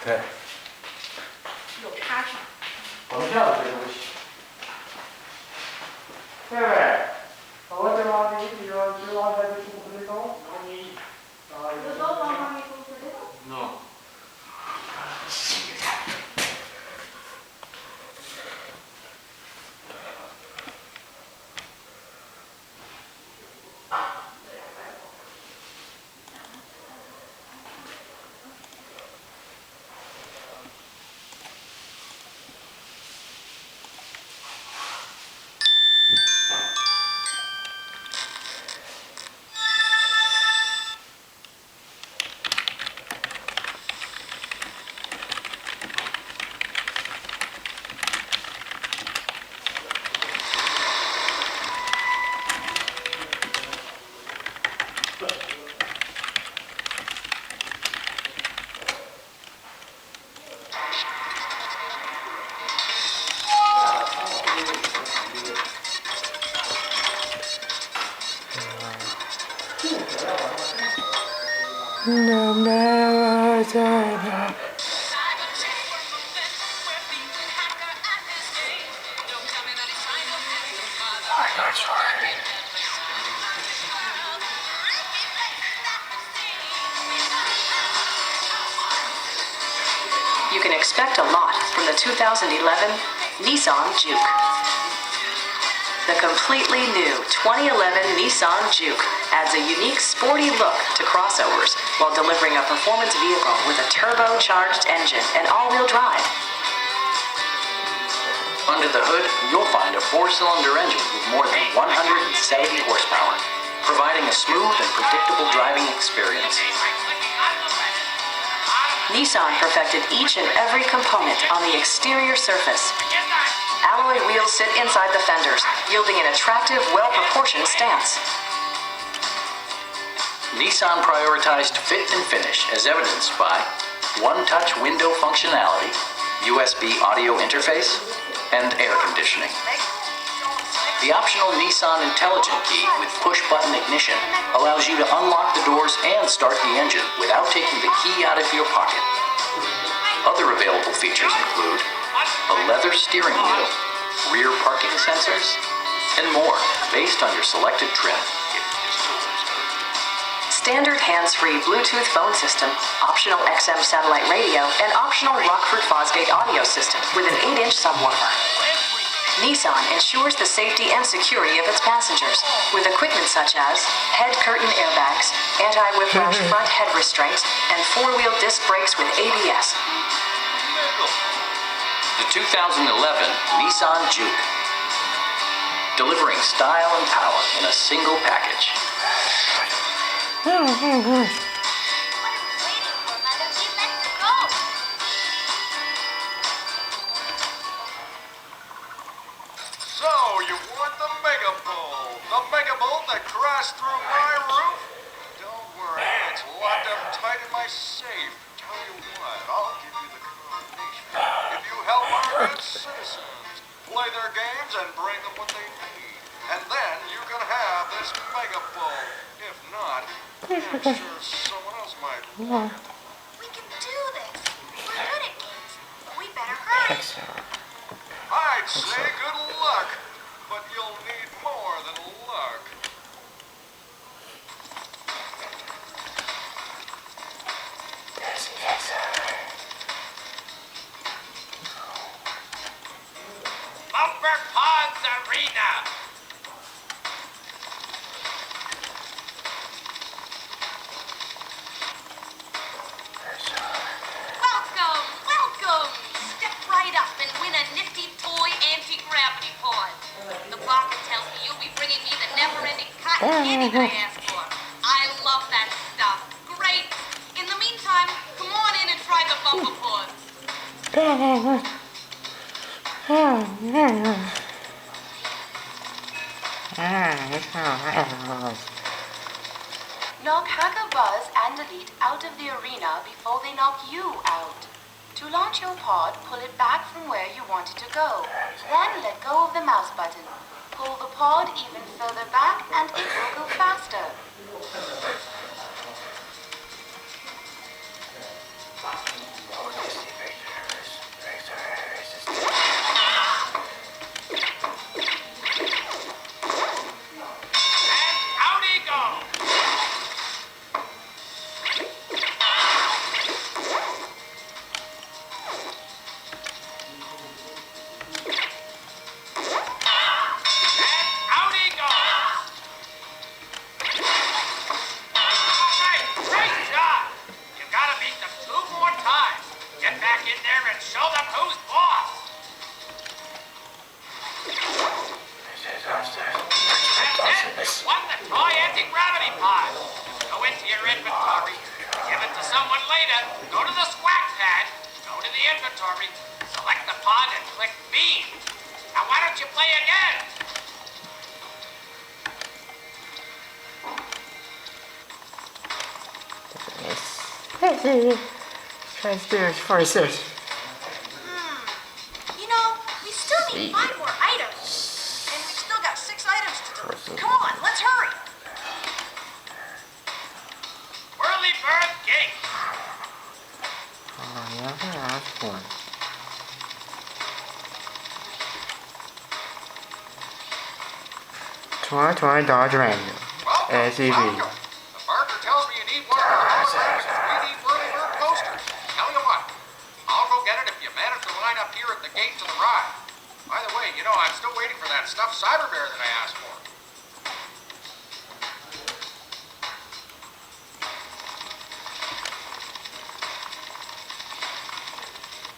对，有插上。我们这样的这个东西。对，我这往里这个就往这里出不走，No. You can expect a lot from the 2011 Nissan Juke. The completely new 2011 Nissan Juke adds a unique sporty look to crossovers while delivering a performance vehicle with a turbocharged engine and all-wheel drive. Under the hood, you'll find a 4-cylinder engine with more than 170 horsepower, providing a smooth and predictable driving experience. Nissan perfected each and every component on the exterior surface. Alloy wheels sit inside the fenders, yielding an attractive, well-proportioned stance. Nissan prioritized fit and finish as evidenced by one-touch window functionality, USB audio interface, and air conditioning. The optional Nissan Intelligent Key with push-button ignition allows you to unlock the doors and start the engine without taking the key out of your pocket. Other available features include a leather steering wheel, rear parking sensors, and more based on your selected trim. Standard hands-free Bluetooth phone system, optional XM satellite radio, and optional Rockford Fosgate audio system with an 8-inch subwoofer. Nissan ensures the safety and security of its passengers with equipment such as head curtain airbags, anti-whiplash front head restraints, and 4-wheel disc brakes with ABS. The 2011 Nissan Juke, delivering style and power in a single package. So, you want the Mega Bull? The Mega Bull that crashed through my roof? Don't worry, it's locked up tight in my safe. Tell you what, I'll give you the combination. If you help our good citizens play their games and bring them what they need, and then you can have this Mega Bull. If not, I'm sure someone else might want it. We can do this. We're good at games. We better hurry. I'd say good luck, but you'll need more than luck. Bumper Pods Arena. Welcome, welcome. Step right up and win a nifty toy and gravity pod. The barker tells me you'll be bringing me the never-ending cotton candy that I asked for. I love that stuff. Great. In the meantime, come on in and try the bumper pods. Knock Hacker Buzz and Elite out of the arena before they knock you out. To launch your pod, pull it back from where you want it to go. Then let go of the mouse button. Pull the pod even further back and it will go faster. Select the pod and click B. Now why don't you play again? Transparent forces. You know, we still need 5 more items. And we've still got 6 items to do. Come on, let's hurry. Whirly bird gate. Oh, yeah, that's one. Twenty Dodge Ranger. SUV. The barker tells me you need one of those three-peat whirly bird coasters. Tell you what, I'll go get it if you manage to line up here at the gate to the ride. By the way, you know, I'm still waiting for that stuffed cyber bear that I asked for.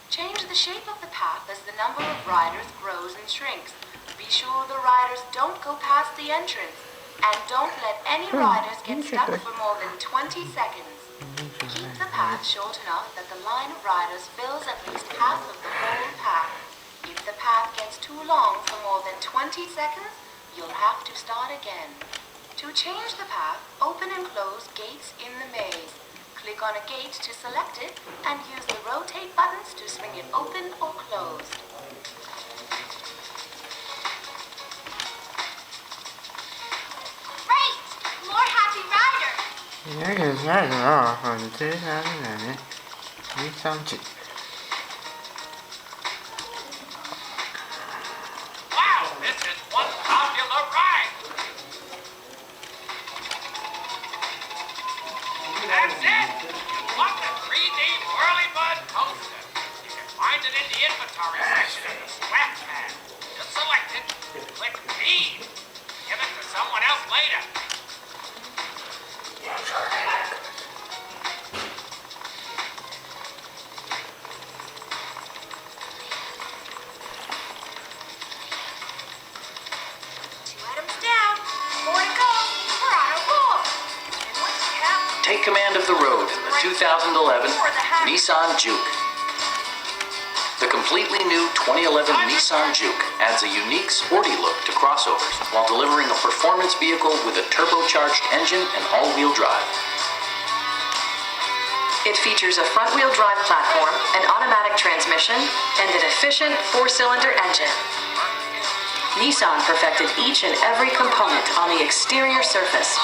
Change the shape of the path as the number of riders grows and shrinks. Be sure the riders don't go past the entrance. And don't let any riders get stuck for more than 20 seconds. Keep the path short enough that the line of riders fills at least half of the whole path. If the path gets too long for more than 20 seconds, you'll have to start again. To change the path, open and close gates in the maze. Click on a gate to select it and use the rotate buttons to swing it open or closed. Great! More happy riders. Here is that off on the 2011 Nissan Juke. Wow, this is one popular ride. That's it. You want the 3D Whirlybird coaster. You can find it in the inventory section of the swag pad. Just select it, click B. Give it to someone else later. Take command of the road in the 2011 Nissan Juke. The completely new 2011 Nissan Juke adds a unique sporty look to crossovers while delivering a performance vehicle with a turbocharged engine and all-wheel drive. It features a front-wheel drive platform, an automatic transmission, and an efficient 4-cylinder engine. Nissan perfected each and every component on the exterior surface.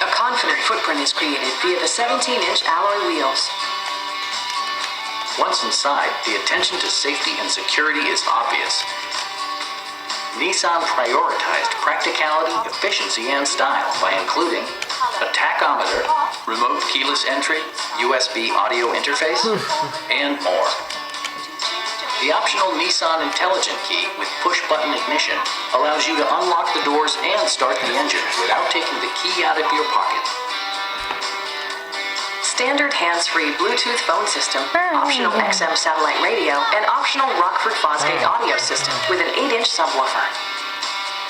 A confident footprint is created via the 17-inch alloy wheels. Once inside, the attention to safety and security is obvious. Nissan prioritized practicality, efficiency, and style by including a tachometer, remote keyless entry, USB audio interface, and more. The optional Nissan Intelligent Key with push-button ignition allows you to unlock the doors and start the engine without taking the key out of your pocket. standard hands-free Bluetooth phone system, optional XM satellite radio, and optional Rockford Fosgate audio system with an 8-inch subwoofer.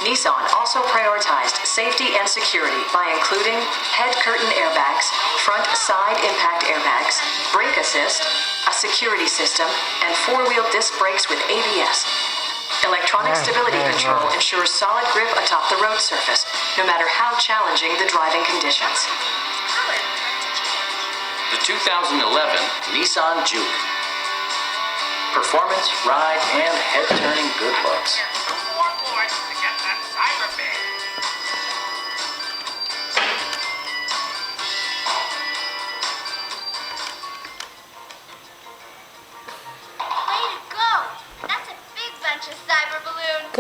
Nissan also prioritized safety and security by including head curtain airbags, front side impact airbags, brake assist, a security system, and four-wheel disc brakes with ABS. Electronic stability control ensures solid grip atop the road surface, no matter how challenging the driving conditions. The 2011 Nissan Juke. Performance, ride, and head-turning good looks. Two more boards to get that cyber bag. Way to go! That's a big bunch of cyber balloons.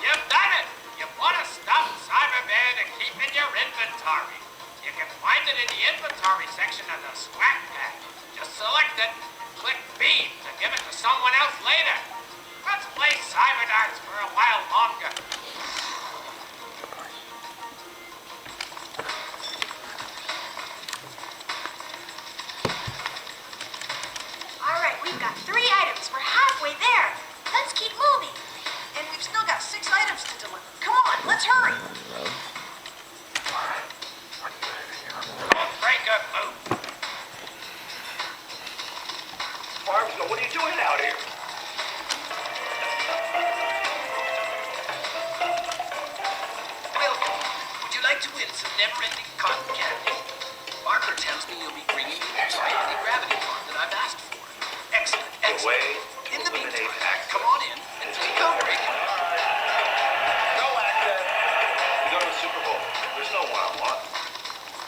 You've done it! You put a stuffed Cyberman to keep in your inventory. You can find it in the inventory section of the swag pack. Just select it and click B to give it to someone else later. Let's play Cyber Darts for a while longer. All right, we've got 3 items. We're halfway there. Let's keep moving. And we've still got 6 items to deliver. Come on, let's hurry. Don't break a move. Farmsville, what are you doing out here? Welcome. Would you like to win some never-ending cotton candy? Barker tells me you'll be bringing me the toy anti-gravity wand that I've asked for. Excellent, excellent. Way In the eliminate meantime, accidents. come on in and take a break. No accident. You go to the Super Bowl. There's no one-on-one.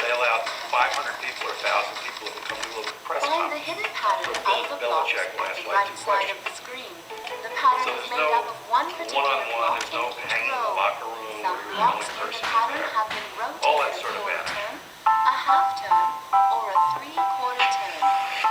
They allow 500 people or 1,000 people to come do a little press Find the conference. hidden pattern So of Bill the blocks Belichick at last the like right two side of questions. the screen. The pattern So is there's made no up of one particular one-on-one, block there's no in each hanging in the row. locker room Some where you're the blocks only in the person pattern there. have been rotated All that sort of for a banter. turn, a half turn, or a three-quarter turn.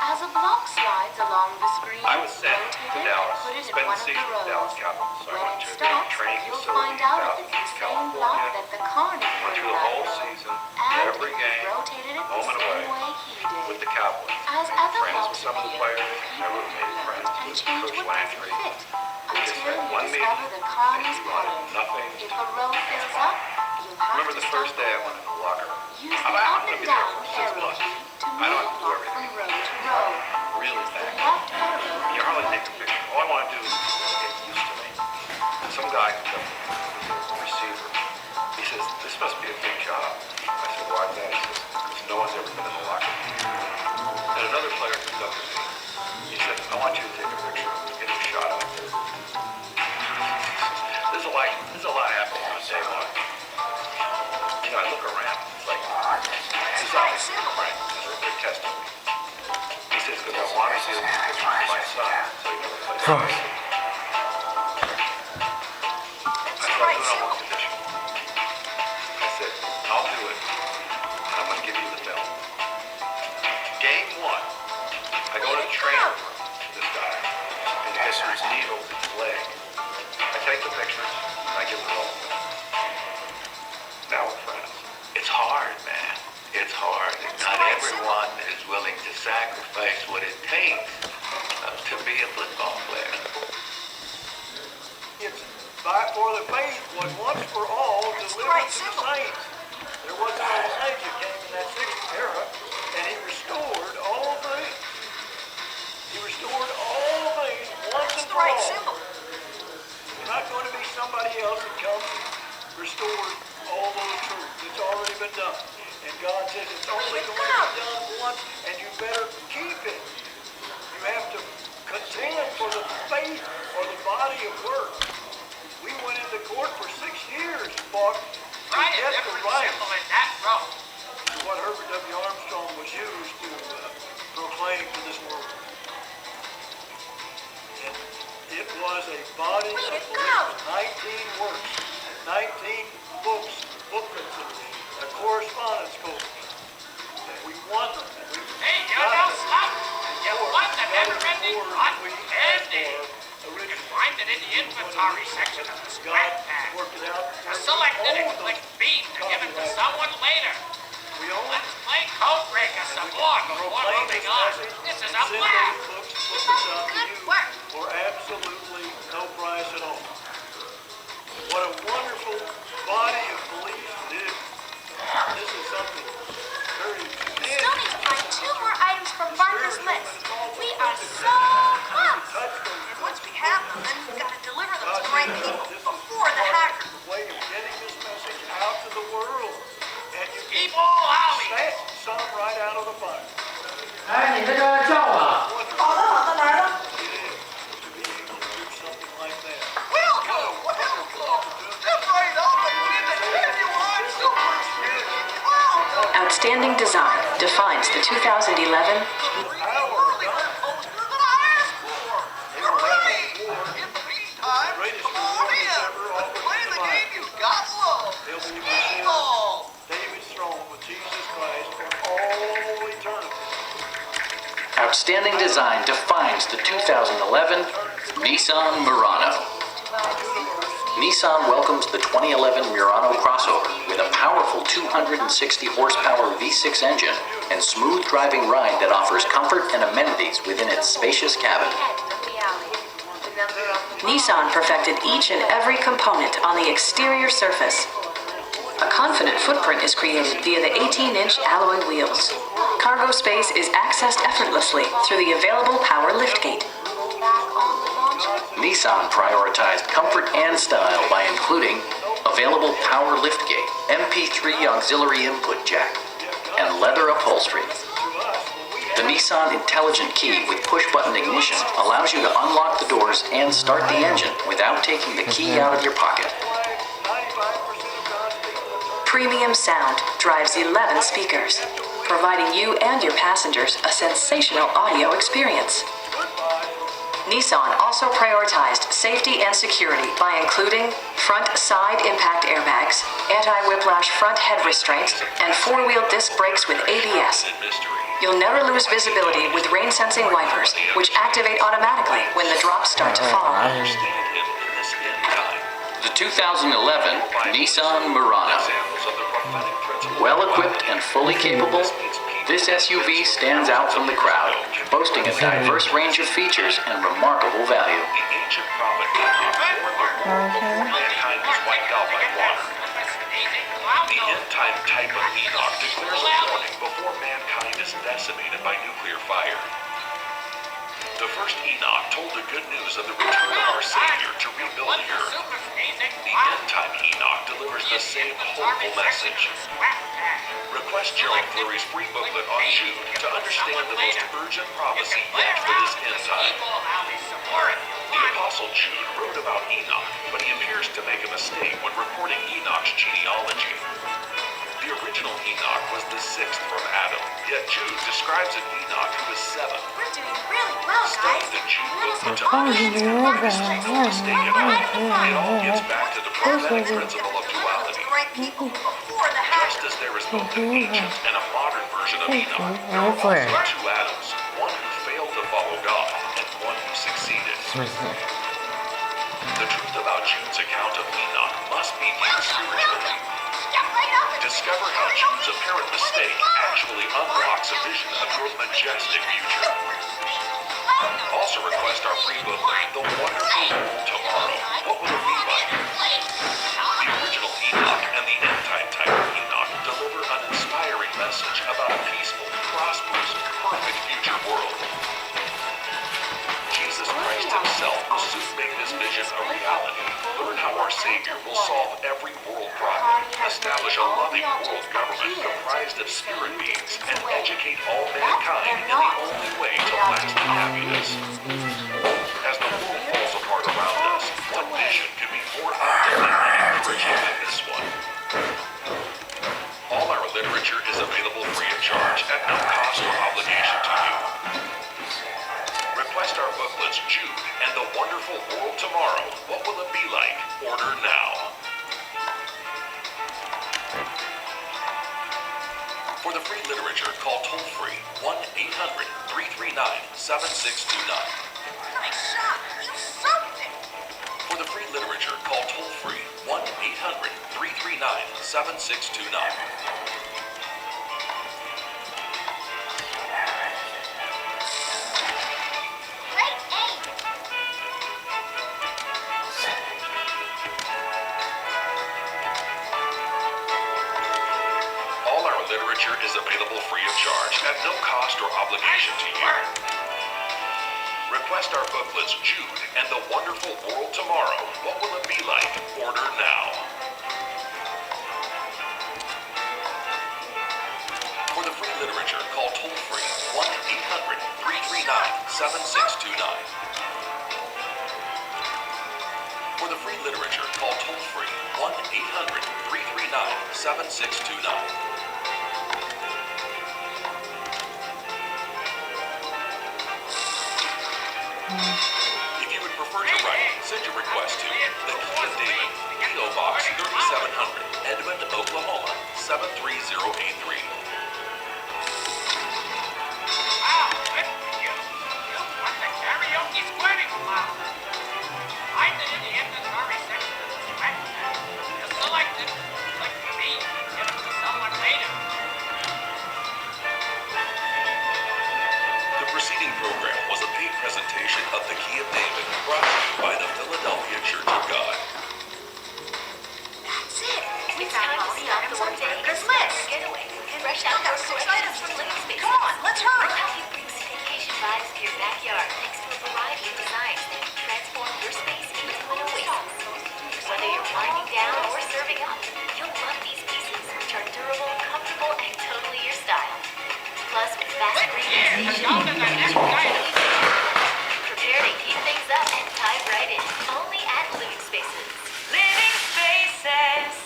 As a block slides along the screen, I was sent rotate to it Dallas, and put it in spend one the of the season with Dallas rows. Cowboys. So I When went it to their stops, training you'll facility find in out South if it's Beach, the same block California. that the carney Went put in through the that whole row. season, And every if game, you rotate it the home and same away, way he did. with the Cowboys. As Made other friends with blocks some of the appear, players, people never made friends and with change Coach what doesn't Landry. fit We just until had you one meeting, discover the and carney's he wanted pattern. nothing. If a row fills up, you'll have Remember to the start first day I over. went in the locker room? Use I'm the up gonna and be there down for 6 arrow months. key to I move don't a have to do block everything. from row to row. Really The fast. left arrow You hardly take a picture. All I want to do is get used to me. Some guy comes up to me, the receiver. He says, "This must be a big job." I said, "Why is that?" He says, "Because no one's ever been in the locker room." And another player comes up to me. He said, "I want you to take a picture. Get a shot out there." There's a lot happening on day one. You know, I look around. It's like, this is obviously right. They're testing me. He says, "Because I want to do a picture of my son, so he never plays hockey." I said, "I'll do it on one condition." I said, "I'll do it, and I'm going to give you the film." Game 1, I go to the training room with this guy, and he has his needles in his leg. I take the pictures, and I give the roll. Now we're friends. It's hard, man. It's hard. Not everyone is willing to sacrifice what it takes to be a football player. It's fight for the faith was once for all delivered to the saints. There was no Savior came in that 60th era, and he restored all things. He restored all things once and for all. It's not going to be somebody else that comes and restores all those truths. It's already been done. And God says it's only going to be done once, and you better keep it. You have to contend for the faith or the body of work. We went into court for 6 years and fought to Try a get the different right. symbol in that row. What Herbert W. Armstrong was used to proclaim to this world. And it was a body of believers, 19 works, 19 books, booklets, and correspondence codes. And we won them. And we Hey, you got know them. something? You won the never-ending cotton We candy. originally. Find it in the inventory section of the God scrap pack. worked it out. Select it and click B to give it to someone later. We own it. Let's play Code Breaker some more before moving on. This is a Send blast. those books out to Good you work. for absolutely no price at all. What a wonderful body of police it is. This is something very We still need to find 2 more items from Barker's list. We are so close. And once we have them, then we've got to deliver them to the right people before the hacker. way of getting this message out to the world. And you can Keep all Holly. snatch some right out of the fire. 哎，你这个叫我。 好的，好的，来了。 It is to be able to do something like that. Welcome, welcome. Step right up and win the genuine super spin. Welcome. Outstanding design defines the 2011 Early bird poster that I asked for. You're right. In the meantime, come on in and play the game you got love. Speedball. David's throne with Jesus Christ for all eternity. Outstanding design defines the 2011 Nissan Murano. Nissan welcomes the 2011 Murano crossover with a powerful 260 horsepower V6 engine and smooth driving ride that offers comfort and amenities within its spacious cabin. Head of the alley. The number on the Nissan perfected each and every component on the exterior surface. A confident footprint is created via the 18-inch alloy wheels. Cargo space is accessed effortlessly through the available power liftgate. back on the launcher. Nissan prioritized comfort and style by including available power liftgate, MP3 auxiliary input jack, and leather upholstery. The Nissan Intelligent Key with push-button ignition allows you to unlock the doors and start the engine without taking the key out of your pocket. 95% of God's people are Premium sound drives 11 speakers, providing you and your passengers a sensational audio experience. Nissan also prioritized safety and security by including front side impact airbags, anti-whiplash front head restraints, and four-wheel disc brakes with ABS. You'll never lose visibility with rain-sensing wipers, which activate automatically when the drops start to fall. The 2011 Nissan Murano. Well-equipped and fully capable, this SUV stands out from the crowd, boasting a diverse range of features and remarkable value. The ancient prophet mankind was wiped out by water. The end-time type of Enoch declares a warning before mankind is decimated by nuclear fire. The first Enoch told the good news of the return of our Savior to rebuild the earth. The end-time Enoch delivers the same hopeful message. Request Gerald Flurry's free booklet on Jude to understand the most urgent prophecy yet for this end time. The Apostle Jude wrote about Enoch, but he appears to make a mistake when reporting Enoch's genealogy. The original Enoch was the sixth from Adam, yet Jude describes an Enoch who was seventh. We're doing really well, Study guys. the Jude booklet to understand why this is no mistake at all. It all gets back to the prophetic principle of duality. Right people before the hacker. Just as there is both an ancient and a modern version of Enoch, there are also two Adams, one who failed to follow God and one who succeeded. The truth about Jude's account of Enoch must be viewed spiritually. Step right up and Discover how Jude's apparent mistake actually unlocks a vision of your majestic future. Also request our free booklet, The Wonderful World Tomorrow. What will it be like? The original Enoch and the end-time type of Enoch deliver an inspiring message about a peaceful, prosperous, perfect future world. Jesus Christ himself will soon make this vision a reality. Learn how our Savior will solve every world problem, establish a loving world government comprised of spirit beings, and educate all mankind in the only way to lasting happiness. As the world falls apart around us, what vision could be more uplifting and encouraging than this one? All our literature is available free of charge at no cost or obligation to you. Request our booklets Jude and The Wonderful World Tomorrow. What will it be like? Order now. For the free literature, call toll-free 1-800-339-7629. nice shot. You soaked it. For the free literature, call toll-free 1-800-339-7629. obligation to you. Request our booklets, Jude and the Wonderful World Tomorrow. What will it be like? Order now. For the free literature, call toll-free 1-800-339-7629. For the free literature, call toll-free 1-800-339-7629. If you would prefer to write, send your request to the Key of David, P.O. Box 3700, Edmond, Oklahoma 73083. Wow, good for you. You won the karaoke squirting club. Find it in the inventory section of the website. You select it, click read, give it to someone later. The preceding program was a paid presentation of the Key of David, brought to you by the Philadelphia Church of God. That's it. It's time to stop the workday. Let's getaway. Fresh outdoor items from living spaces. Come on, let's hurry. We'll help you bring staycation vibes to your backyard thanks to a variety of designs that can transform your space into an oasis. Whether you're winding down or serving up, you'll love these pieces, which are durable, comfortable, and totally your style. Plus, with fast green stations, prepare to heat things up and dive right in. Only at Living Spaces. Living spaces.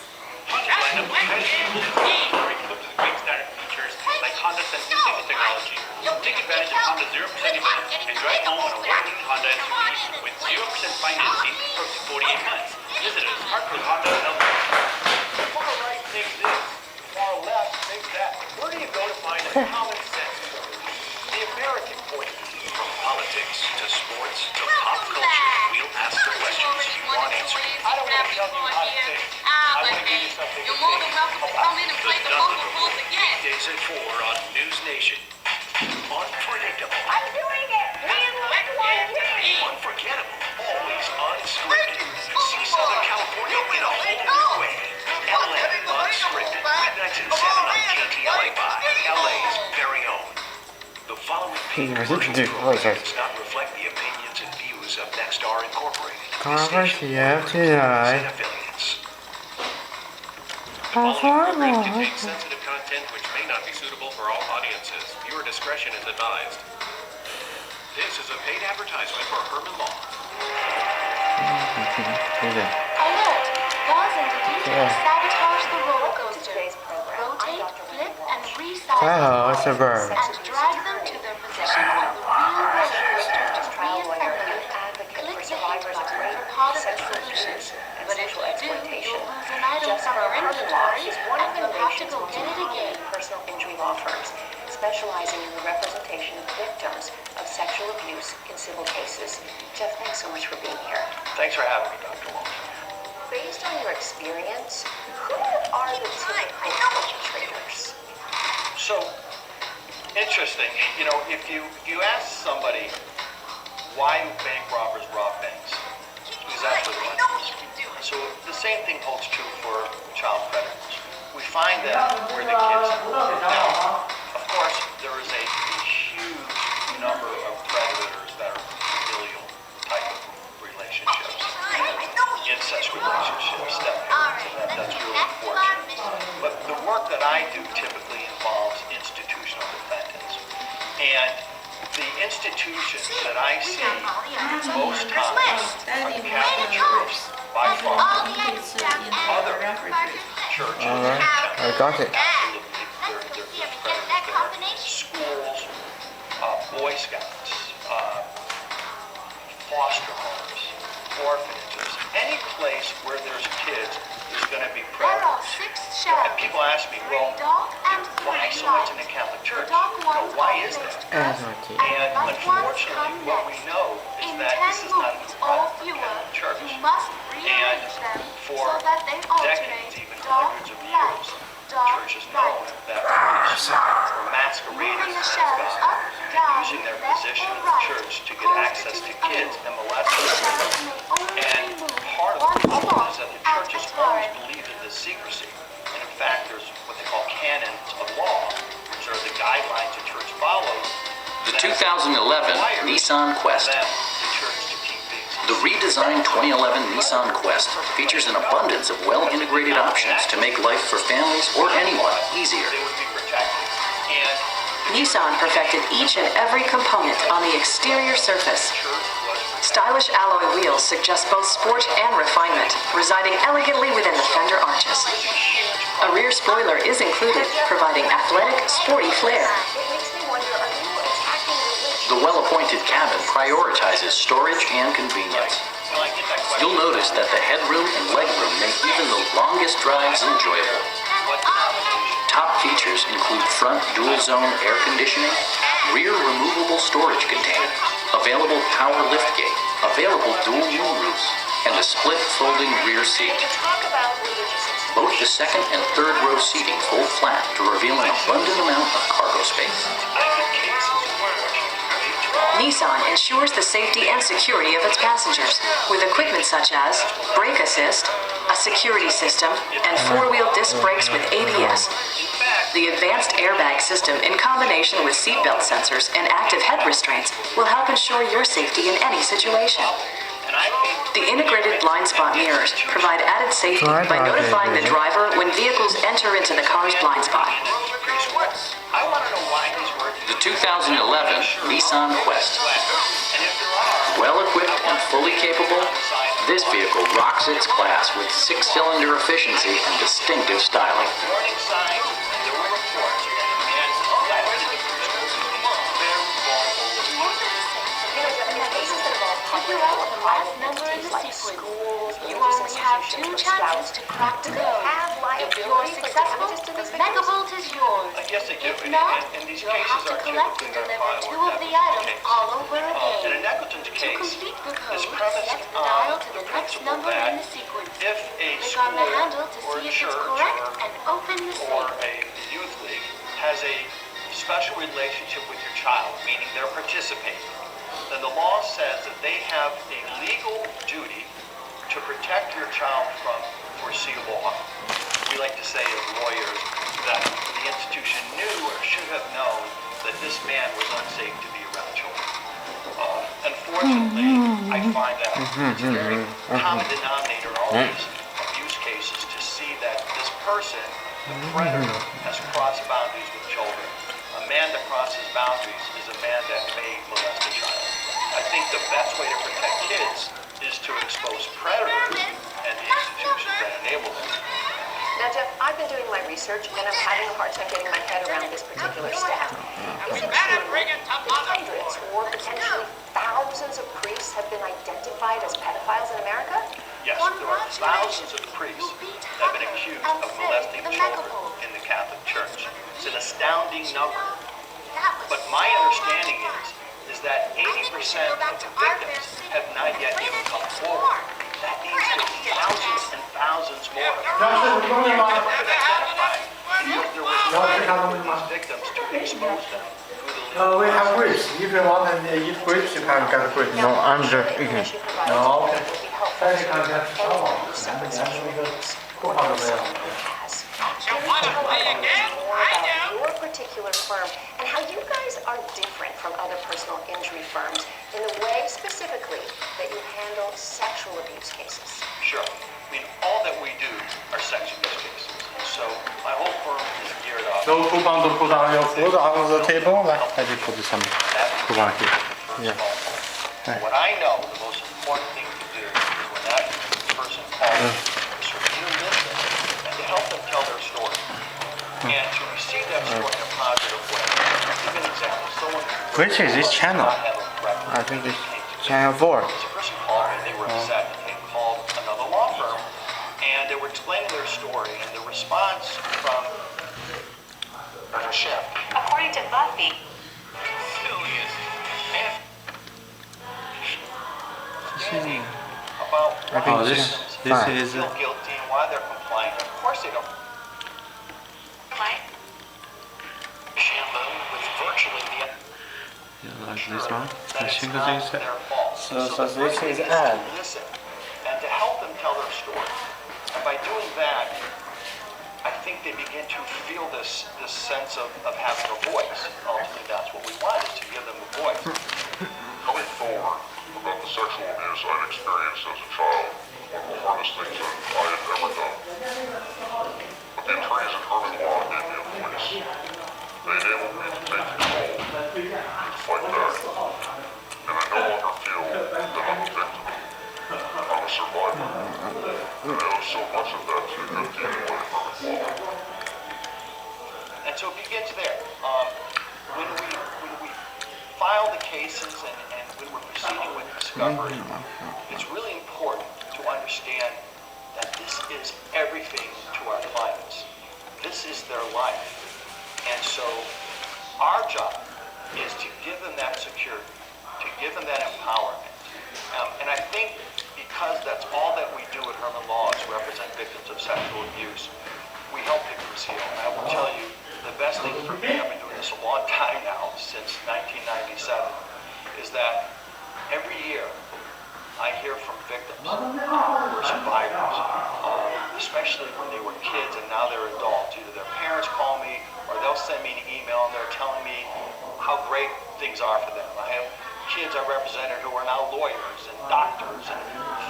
Just went in the key. Equipped with great standard features like Honda Sense safety technology. Take advantage of Honda's 0% event and drive home on a working Honda SUV with 0% financing for up to 48 months. Visit us, Hartford Honda LP. The far right thinks this, the far left thinks that. Where do you go to find a common sense solution? The American point of view. From politics to sports to pop culture, we'll ask the questions you want answered. I don't want to tell you how to think. I want to give you something to You're more than think welcome to about. come in and play the vocal rules again. Weekdays at 4 on News Nation. Unpredictable, I'm doing it! unforgettable, always unscripted. See Southern California in a whole new way. LA Unscripted. Midnights at 7 on KTLA by LA's very own. The following commercial program does not reflect the opinions and views of Nexstar Incorporated. And affiliates. The following program contains sensitive content which may not be suitable for all audiences. Viewer discretion is advised. This is a paid advertisement for Herman Law. Alert! Buzz and Diddy sabotage the roller coaster. Rotate, flip, and resize the bars and drag them to their position on the real roller coaster to reassemble it. Click the hit button for part of the solution. But if you do, you'll lose an item from your inventory and you'll have to go get it again. Personal injury law firms specializing in the representation of victims of sexual abuse in civil cases. Jeff, thanks so much for being here. Thanks for having me, Dr. Walsh. Based on your experience, who are the typical perpetrators? So, interesting. You know, if you ask somebody why do bank robbers rob banks, exactly what. So the same thing holds true for child predators. We find that where the kids now, of course, there is a huge number of predators that are familial type of relationships, incest relationships, step parents, and that's really unfortunate. But the work that I do typically involves institutional defendants. And the institutions that I see most times are Catholic churches, by far. Other churches, I got it. absolutely, they're predators. Schools, Boy Scouts, foster homes, orphanages, any place where there's kids, there's going to be predators. And people ask me, well, why so much in the Catholic Church? Why is that? And unfortunately, what we know is that this is not a new problem for the Catholic Church. And for decades, even hundreds of years, the church has known that priests were masquerading as God and using their position in the church to get access to kids and molest them. And part of the problem is that the church has always believed in this secrecy. And in fact, there's what they call canons of law, which are the guidelines the church follows 2011 Nissan Quest. The redesigned 2011 Nissan Quest features an abundance of well-integrated options to make life for families or anyone easier. Nissan perfected each and every component on the exterior surface. Stylish alloy wheels suggest both sport and refinement, residing elegantly within the fender arches. A rear spoiler is included, providing athletic, sporty flair. The well-appointed cabin prioritizes storage and convenience. You'll notice that the headroom and legroom make even the longest drives enjoyable. Top features include front dual-zone air conditioning, rear removable storage container, available power liftgate, available dual moonroofs, and a split folding rear seat. Both the second and third row seating fold flat to reveal an abundant amount of cargo space. Nissan ensures the safety and security of its passengers with equipment such as brake assist, a security system, and four-wheel disc brakes with ABS. The advanced airbag system in combination with seatbelt sensors and active head restraints will help ensure your safety in any situation. The integrated blind spot mirrors provide added safety by notifying the driver when vehicles enter into the car's blind spot. The 2011 Nissan Quest. Well-equipped and fully capable, this vehicle rocks its class with 6-cylinder efficiency and distinctive styling. You only have 2 chances to crack the code. If you're successful, the Megabolt is yours. If not, you'll have to collect and deliver 2 of the items all over again. In a negligence To case, complete the is code, premised set the dial on to the the next principle number that in the sequence. if a Click on the school handle to or see a if it's church correct and open the or safe. a youth league has a special relationship with your child, meaning they're participating, then the law says that they have a legal duty to protect your child from foreseeable harm. We like to say as lawyers that the institution knew or should have known that this man was unsafe to be around children. Unfortunately, I find that it's a very common denominator in all these abuse cases to see that this person, the predator, has crossed boundaries with children. A man that crosses boundaries is a man that may molest a child. I think the best way to protect kids is to expose predators and the institutions that enable them. Now, Jeff, I've been doing my research and I'm having a hard time getting my head around this particular stat. Is it true that hundreds or potentially thousands of priests have been identified as pedophiles in America? Yes, there are thousands of priests that have been accused of molesting children in the Catholic Church. It's an astounding number. But my understanding is that 80% of the victims have not yet even come forward. That means there's thousands and thousands more. Identified because there was no way for these victims to expose them. We have grapes. If you want to eat grapes, you can get grapes. No, I'm just eating. No, okay. 但是看看上网，咱们那个库房都没有。 Your particular firm and how you guys are different from other personal injury firms in the way specifically that you handle sexual abuse cases. Sure. I mean, all that we do are sex abuse cases. So my whole firm is geared up. So coupon to put on the table, like I did put some coupon here. Yeah. What I know, the most important thing to do is when that person calls, is to interview them and to help them tell their story. And to receive that story in a positive way. Give an example. Someone Which is this channel? I think it's channel 4. This person called me, they were upset. They called another law firm and they were explaining their story and the response from Dr. Chef. According to Buffy, About I think this is feel guilty and why they're complaining. Of course they don't. Shampoo with virtually the like this one. I think not this their fault. so the this first thing is to ad. listen and to help them tell their story. And by doing that, I think think they begin to feel this sense of having a voice. Ultimately, that's what we want, is to give them a voice. Coming forward about the sexual abuse I'd experienced as a child was one of the hardest things I had ever done. But the attorneys at Herman Law gave me a voice. They enabled me to take control, to fight back. And I no longer feel that I'm a victim. I'm a survivor. And I owe so much of that to the good people like Herman Law. And so it begins there. When we file the cases and when we're proceeding with discovery, it's really important to understand that this is everything to our clients. This is their life. And so our job is to give them that security, to give them that empowerment. And I think because that's all that we do at Herman Law is represent victims of sexual abuse, we help victims heal. And I will tell you, the best thing for me, I've been doing this a long time now, since 1997, is that every year I hear from victims who are survivors, especially when they were kids and now they're adults. Either their parents call me or they'll send me an email and they're telling me how great things are for them. I have kids I represented who are now lawyers and doctors and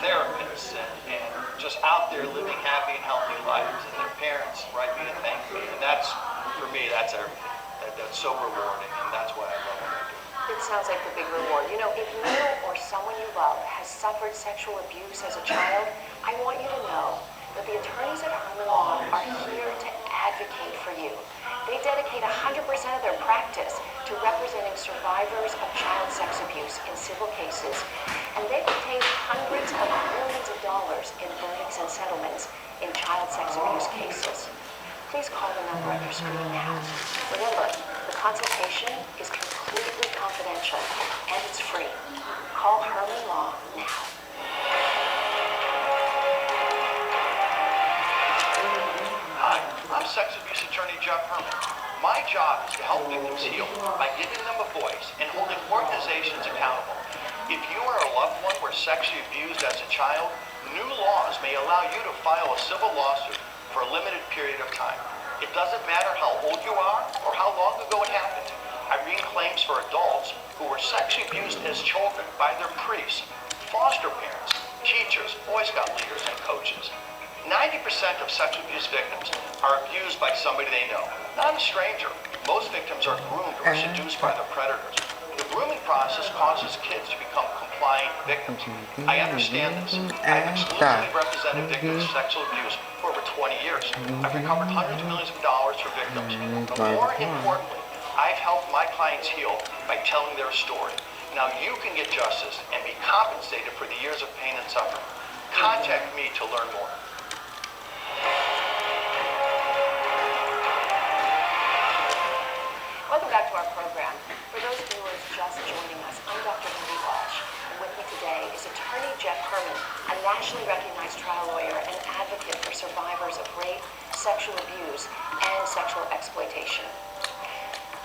therapists and just out there living happy and healthy lives. And their parents write me and thank me. And that's, for me, that's everything. That's so rewarding, and that's why I love what I do. It sounds like the big reward. You know, if you or someone you love has suffered sexual abuse as a child, I want you to know that the attorneys at Herman Law are here to advocate for you. They dedicate 100% of their practice to representing survivors of child sex abuse in civil cases, and they've obtained hundreds of millions of dollars in verdicts and settlements in child sex abuse cases. Please call the number on your screen now. Remember, the consultation is completely confidential and it's free. Call Herman Law now. Hi, I'm sex abuse attorney Jeff Herman. My job is to help victims heal by giving them a voice and holding organizations accountable. If you are a loved one were sexually abused as a child, new laws may allow you to file a civil lawsuit for a limited period of time. It doesn't matter how old you are or how long ago it happened. I've been claims for adults who were sexually abused as children by their priests, foster parents, teachers, Boy Scout leaders, and coaches. 90% of sexual abuse victims are abused by somebody they know, not a stranger. Most victims are groomed or seduced by their predators. The grooming process causes kids to become compliant victims. I understand this. I've exclusively represented victims of sexual abuse for over 20 years. I've recovered hundreds of millions of dollars for victims. But more importantly, I've helped my clients heal by telling their story. Now you can get justice and be compensated for the years of pain and suffering. Contact me to learn more. Welcome back to our program. For those viewers just joining us, I'm Dr. Wendy Walsh, and with me today is attorney Jeff Herman, a nationally recognized trial lawyer and advocate for survivors of rape, sexual abuse, and sexual exploitation.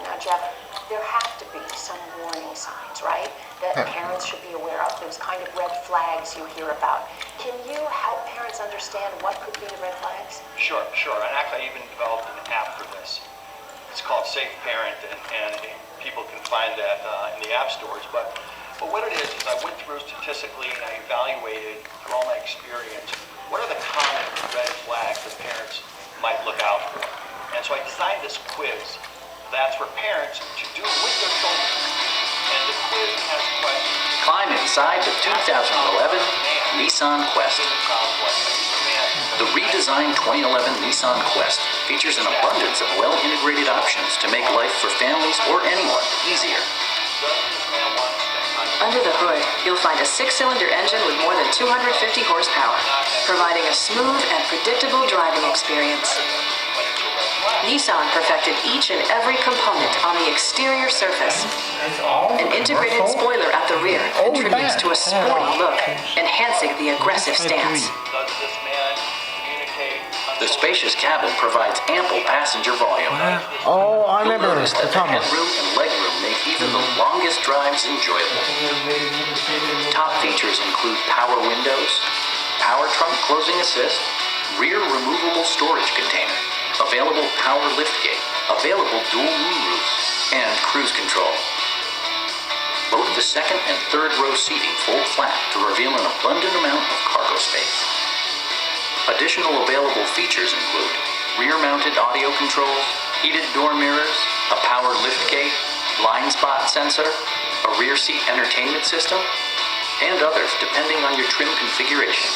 Now, Jeff, there have to be some warning signs, right, that parents should be aware of, those kind of red flags you hear about. Can you help parents understand what could be the red flags? Sure. And actually, I even developed an app for this. It's called Safe Parent, and people can find that in the app stores. But what it is I went through statistically and I evaluated through all my experience, what are the common red flags that parents might look out for? And so I designed this quiz that's for parents to do with their children. And the quiz has questions. Climb inside the 2011 Nissan Quest. The redesigned 2011 Nissan Quest features an abundance of well-integrated options to make life for families or anyone easier. Under the hood, you'll find a 6-cylinder engine with more than 250 horsepower, providing a smooth and predictable driving experience. Nissan perfected each and every component on the exterior surface. An integrated spoiler at the rear contributes to a sporty look, enhancing the aggressive stance. The spacious cabin provides ample passenger volume. Oh, I You'll remember notice the that the Thomas. headroom and legroom make even the longest drives enjoyable. Top features include power windows, power trunk closing assist, rear removable storage container, available power liftgate, available dual moonroof, and cruise control. Both the second and third row seating fold flat to reveal an abundant amount of cargo space. Additional available features include rear-mounted audio controls, heated door mirrors, a power liftgate, blind spot sensor, a rear seat entertainment system, and others depending on your trim configuration.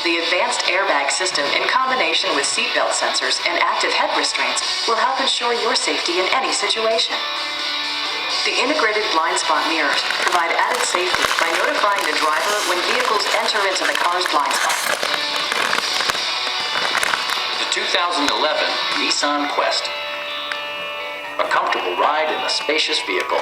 The advanced airbag system in combination with seatbelt sensors and active head restraints will help ensure your safety in any situation. The integrated blind spot mirrors provide added safety by notifying the driver when vehicles enter into the car's blind spot. The 2011 Nissan Quest. A comfortable ride in a spacious vehicle.